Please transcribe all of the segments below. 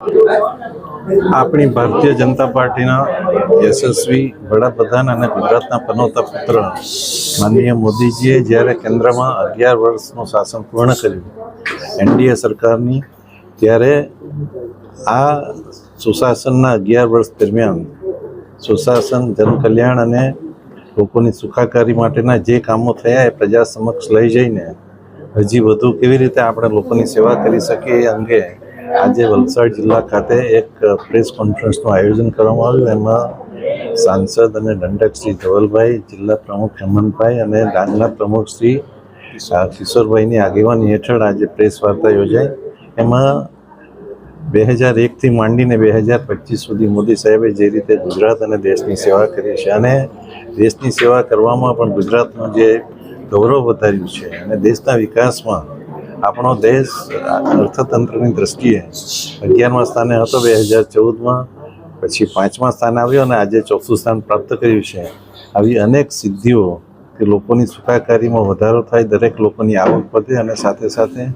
આપણી ભારતીય જનતા પાર્ટીના યશસ્વી વડાપ્રધાન અને ગુજરાતના પનોતા પુત્ર માનનીય મોદીજીએ જ્યારે કેન્દ્રમાં 11 વર્ષનું શાસન પૂર્ણ કર્યું એનડીએ સરકારની, ત્યારે આ સુશાસનના 11 વર્ષ દરમિયાન સુશાસન, જનકલ્યાણ અને લોકોની સુખાકારી માટેના જે કામો થયા એ પ્રજા સમક્ષ લઈ જઈને હજી વધુ કેવી રીતે આપણે લોકોની સેવા કરી શકીએ એ અંગે આજે વલસાડ જિલ્લા ખાતે એક પ્રેસ કોન્ફરન્સનું આયોજન કરવામાં આવ્યું. એમાં સાંસદ અને દંડક શ્રી ધવલભાઈ, જિલ્લા પ્રમુખ હેમંતભાઈ અને ડાંગના પ્રમુખ શ્રી કિશોરભાઈની આગેવાની હેઠળ આજે પ્રેસ વાર્તા યોજાઈ. એમાં 2001થી માંડીને 2025 સુધી મોદી સાહેબે જે રીતે ગુજરાત અને દેશની સેવા કરી છે અને દેશની સેવા કરવામાં પણ ગુજરાતનું જે ગૌરવ વધાર્યું છે અને દેશના વિકાસમાં આપણો દેશ અર્થતંત્રની દ્રષ્ટિએ 11મા સ્થાને હતો 2014માં, પછી 5મા સ્થાને આવ્યો અને આજે 4થું સ્થાન પ્રાપ્ત કર્યું છે. આવી અનેક સિદ્ધિઓ કે લોકોની સુખાકારીમાં વધારો થાય, દરેક લોકોની આવક વધે અને સાથે સાથે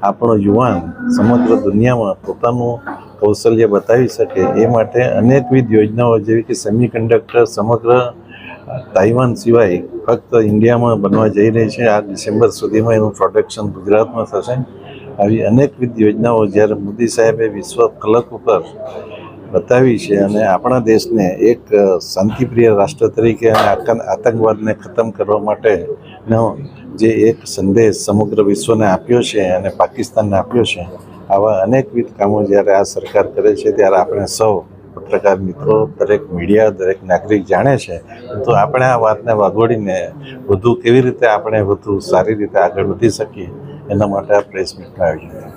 આપણો યુવાન સમગ્ર દુનિયામાં પોતાનું કૌશલ્ય બતાવી શકે એ માટે અનેકવિધ યોજનાઓ જેવી કે સેમિકન્ડક્ટર સમગ્ર તાઇવાન સિવાય ફક્ત ઇન્ડિયામાં બનવા જઈ રહી છે. આ ડિસેમ્બર સુધીમાં એનું પ્રોડક્શન ગુજરાતમાં થશે. આવી અનેકવિધ યોજનાઓ જ્યારે મોદી સાહેબે વિશ્વ ફલક ઉપર બતાવી છે અને આપણા દેશને એક શાંતિપ્રિય રાષ્ટ્ર તરીકે અને આતંકવાદને ખતમ કરવા માટેનો જે એક સંદેશ સમગ્ર વિશ્વને આપ્યો છે અને પાકિસ્તાનને આપ્યો છે, આવા અનેકવિધ કામો જ્યારે આ સરકાર કરે છે ત્યારે આપણે સૌ પત્રકાર મિત્રો, દરેક મીડિયા, દરેક નાગરિક જાણે છે, તો આપણે આ વાતને વાગોડીને વધુ કેવી રીતે આપણે વધુ સારી રીતે આગળ વધી શકીએ એના માટે આ પ્રેસ મીટનું આયોજન.